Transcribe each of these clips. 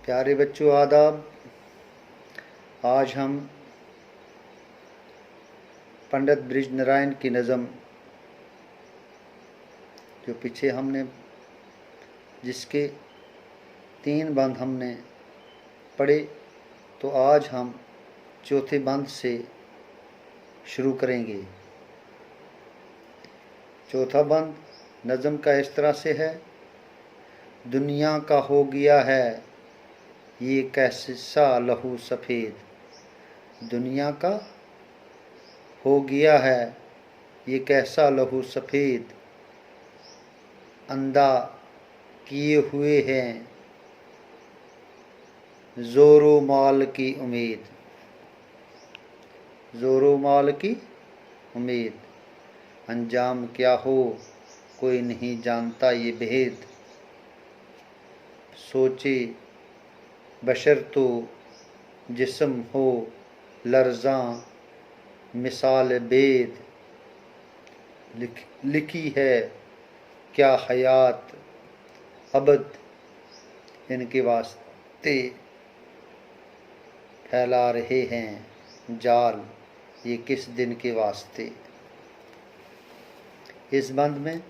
प्यारे बच्चों आदाब। आज हम पंडित ब्रिज नारायण की नज़म जो पीछे हमने जिसके 3 बंद हमने पढ़े, तो आज हम चौथे बंद से शुरू करेंगे। चौथा बंद नज़म का इस तरह से है। दुनिया का हो गया है ये कैसा लहू सफ़ेद, दुनिया का हो गया है ये कैसा लहू सफ़ेद, अंधा किए हुए हैं ज़ोरो माल की उम्मीद, ज़ोरो माल की उम्मीद। अंजाम क्या हो कोई नहीं जानता ये भेद, सोचे बशर तो जिस्म हो लर्ज़ां मिसाल बेद, लिखी है क्या हयात अबद इनके वास्ते, फैला रहे हैं जाल ये किस दिन के वास्ते। इस बंद में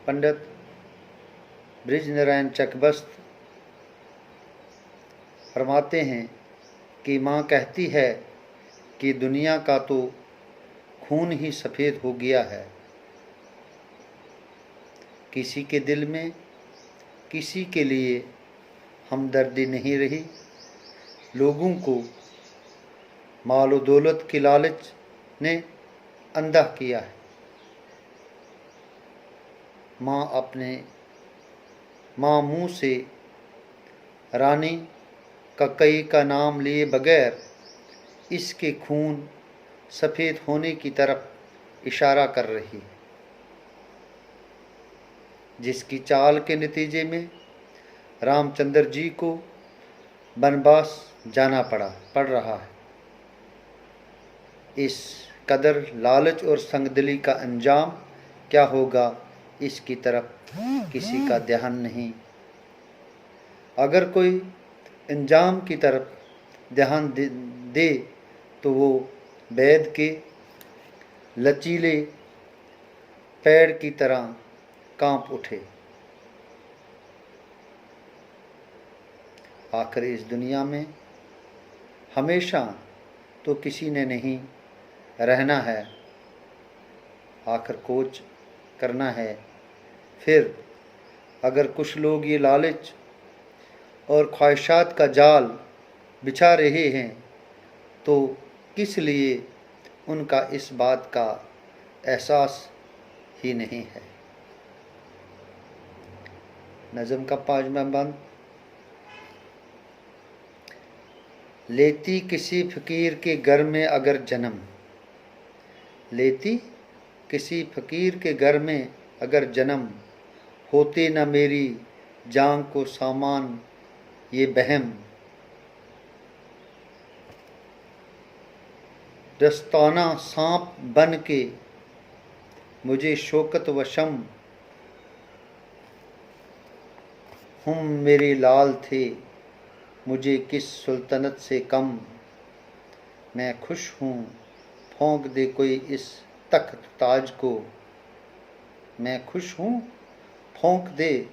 पंडित ब्रिज नारायण चकबस्त फरमाते हैं कि माँ कहती है कि दुनिया का तो खून ही सफ़ेद हो गया है, किसी के दिल में किसी के लिए हमदर्दी नहीं रही, लोगों को माल दौलत की लालच ने अंधा किया है। माँ मुँह से रानी ककई का नाम लिए बगैर इसके खून सफ़ेद होने की तरफ इशारा कर रही है, जिसकी चाल के नतीजे में रामचंद्र जी को वनवास जाना पड़ रहा है। इस कदर लालच और संगदिली का अंजाम क्या होगा इसकी तरफ किसी का ध्यान नहीं। अगर कोई अंजाम की तरफ ध्यान दे तो वो बैद के लचीले पेड़ की तरह कांप उठे। आखिर इस दुनिया में हमेशा तो किसी ने नहीं रहना है, आखिर कोच करना है। फिर अगर कुछ लोग ये लालच और ख्वाहिशात का जाल बिछा रहे हैं तो किस लिए उनका इस बात का एहसास ही नहीं है। नज़म का 5वां बंद। लेती किसी फ़कीर के घर में अगर जन्म, लेती किसी फ़कीर के घर में अगर जन्म, होते न मेरी जान को सामान ये बहम, दस्ताना सांप बन के मुझे शौकत व शम, हम मेरे लाल थे मुझे किस सुल्तनत से कम, मैं खुश हूँ फौंक दे कोई इस तख्त ताज को, मैं खुश हूँ फौंक दे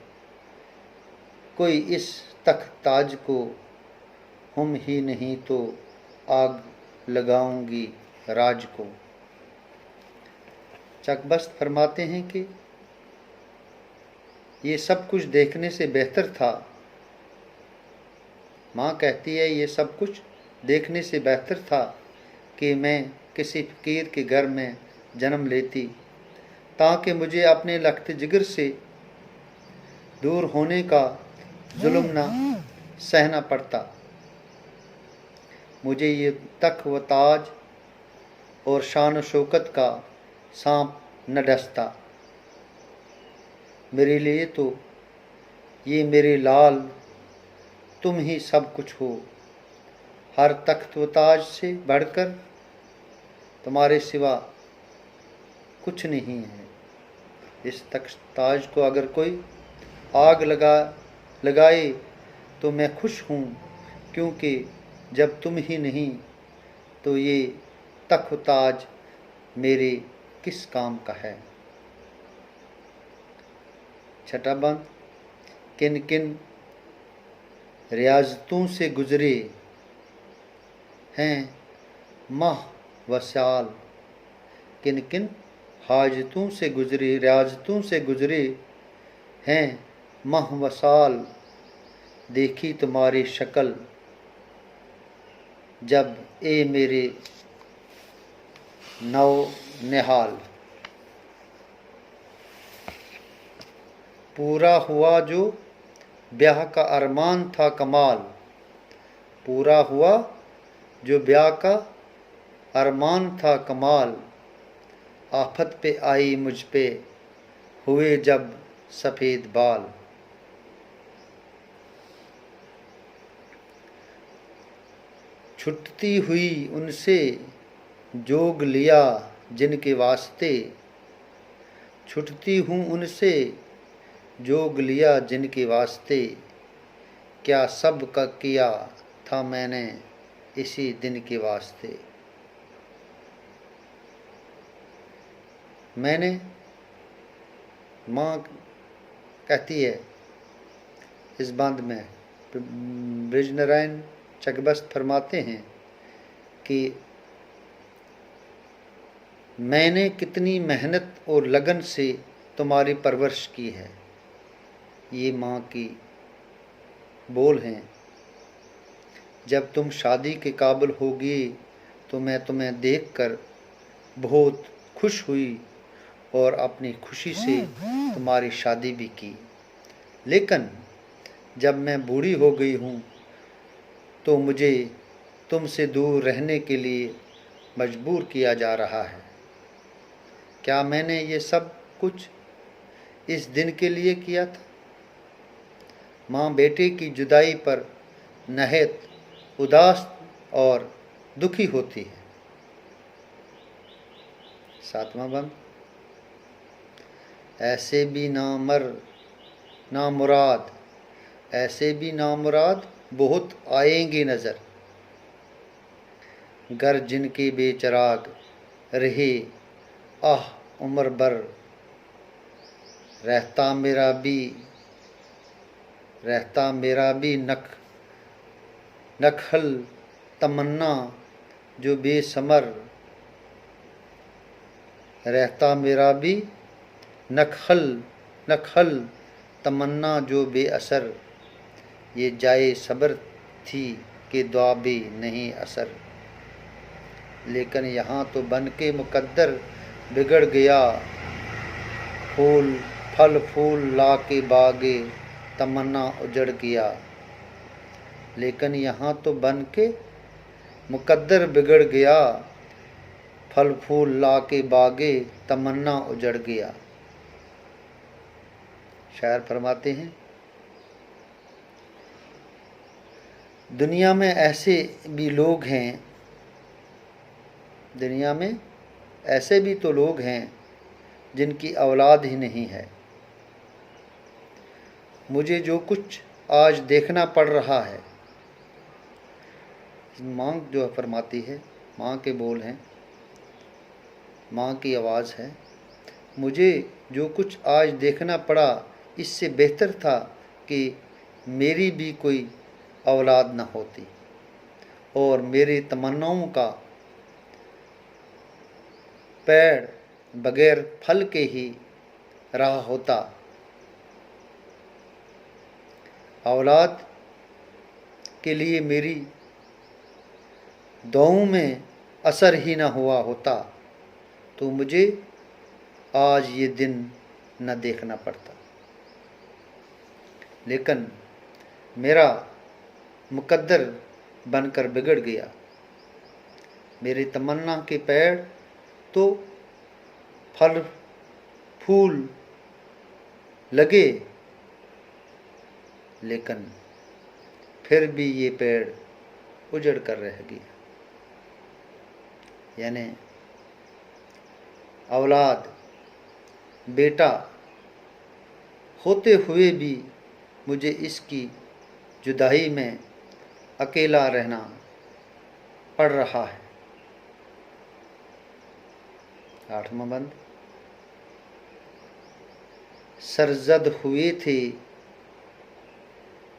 कोई इस तख्त ताज को, हम ही नहीं तो आग लगाऊंगी राज को। चकबस्त फरमाते हैं कि ये सब कुछ देखने से बेहतर था, माँ कहती है ये सब कुछ देखने से बेहतर था कि मैं किसी फ़कीर के घर में जन्म लेती, ताकि मुझे अपने लख्त जिगर से दूर होने का जुल्म न सहना पड़ता, मुझे ये तख्त व ताज और शान व शौकत का सांप न डसता। मेरे लिए तो ये मेरे लाल तुम ही सब कुछ हो, हर तख्त व ताज से बढ़कर तुम्हारे सिवा कुछ नहीं है। इस ताज को अगर कोई आग लगाए तो मैं खुश हूँ, क्योंकि जब तुम ही नहीं तो ये तख्त ताज मेरे किस काम का है। छठा बंद। किन किन रियाजतों से गुजरे हैं माह व साल, किन किन हाजतों से गुजरे रियाजतों से गुजरे हैं माह व साल, देखी तुम्हारी शक्ल जब ए मेरे नौ निहाल। पूरा हुआ जो ब्याह का अरमान था कमाल, पूरा हुआ जो ब्याह का अरमान था कमाल, आफत पे आई मुझ पे हुए जब सफ़ेद बाल। छुटती हुई उनसे जोग लिया जिनके वास्ते, छुटती हूँ उनसे जोग लिया जिनके वास्ते, क्या सब का किया था मैंने इसी दिन के वास्ते। मैंने, माँ कहती है इस बंद में, ब्रिजनारायण चकबस्त फरमाते हैं कि मैंने कितनी मेहनत और लगन से तुम्हारी परवरिश की है। ये माँ की बोल हैं। जब तुम शादी के काबिल होगी तो मैं तुम्हें देखकर बहुत खुश हुई और अपनी खुशी से तुम्हारी शादी भी की, लेकिन जब मैं बूढ़ी हो गई हूँ तो मुझे तुमसे दूर रहने के लिए मजबूर किया जा रहा है। क्या मैंने ये सब कुछ इस दिन के लिए किया था। माँ बेटे की जुदाई पर नहायत उदास और दुखी होती है। सातवां बंद। ऐसे भी ना मुराद, ऐसे भी ना मुराद बहुत आएंगे नज़र, गर जिनके बेचराग रहे आह उम्र भर, रहता मेरा भी नखल तमन्ना जो बेसमर, रहता मेरा भी नखल तमन्ना जो बेअसर, ये जाए सब्र थी कि दुआ भी नहीं असर, लेकिन यहाँ तो बन के मुकद्दर बिगड़ गया, फल फूल ला के बागे तमन्ना उजड़ गया, लेकिन यहाँ तो बन के मुकद्दर बिगड़ गया, फल फूल ला के बागे तमन्ना उजड़ गया। शायर फरमाते हैं, दुनिया में ऐसे भी लोग हैं, दुनिया में ऐसे भी तो लोग हैं जिनकी औलाद ही नहीं है। मुझे जो कुछ आज देखना पड़ रहा है, माँ जो फरमाती है, माँ के बोल हैं, माँ की आवाज़ है, मुझे जो कुछ आज देखना पड़ा इससे बेहतर था कि मेरी भी कोई औलाद न होती और मेरी तमन्नाओं का पेड़ बगैर फल के ही रहा होता। औलाद के लिए मेरी दुआओं में असर ही न हुआ होता तो मुझे आज ये दिन न देखना पड़ता, लेकिन मेरा मुकद्दर बनकर बिगड़ गया। मेरी तमन्ना के पेड़ तो फल फूल लगे, लेकिन फिर भी ये पेड़ उजड़ कर रह गया। यानी औलाद, बेटा होते हुए भी मुझे इसकी जुदाई में अकेला रहना पड़ रहा है। 8वां बंद। सरजद हुए थे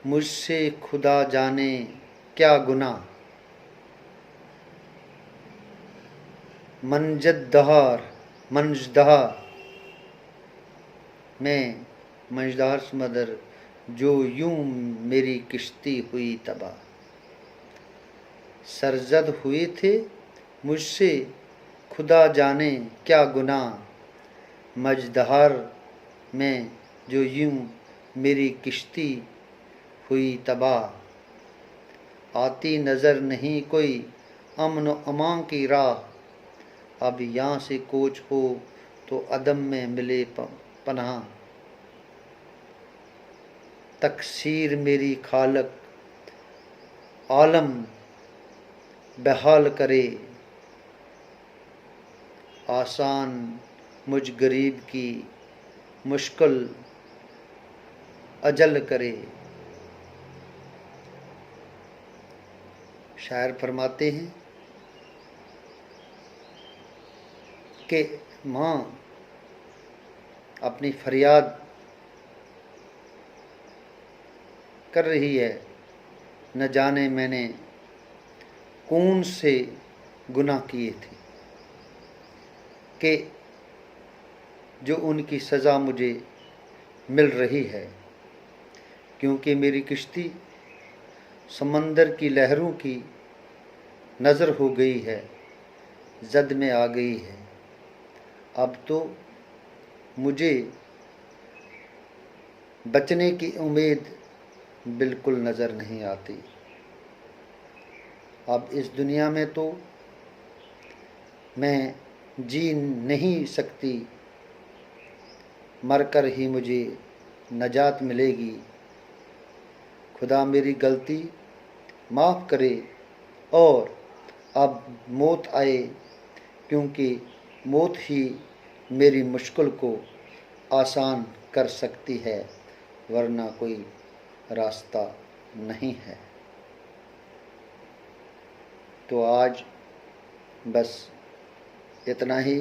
मुझसे खुदा जाने क्या गुनाह, मंजदहार में मंजदार समदर जो यूं मेरी किश्ती हुई तबाह। सरजद हुए थे मुझसे खुदा जाने क्या गुनाह, मजदहार में जो यूं मेरी किश्ती हुई तबाह। आती नज़र नहीं कोई अमन अमान की राह, अब यहाँ से कोच हो तो अदम में मिले पनाह। तकसीर मेरी खालक आलम बहाल करे, आसान मुझ गरीब की मुश्किल अजल करे। शायर फरमाते हैं कि माँ अपनी फरियाद कर रही है, न जाने मैंने कौन से गुनाह किए थे कि जो उनकी सज़ा मुझे मिल रही है, क्योंकि मेरी किश्ती समंदर की लहरों की नज़र हो गई है, जद में आ गई है। अब तो मुझे बचने की उम्मीद बिल्कुल नज़र नहीं आती। अब इस दुनिया में तो मैं जी नहीं सकती, मरकर ही मुझे नजात मिलेगी। खुदा मेरी गलती माफ़ करे और अब मौत आए, क्योंकि मौत ही मेरी मुश्किल को आसान कर सकती है, वरना कोई रास्ता नहीं है। तो आज बस इतना ही।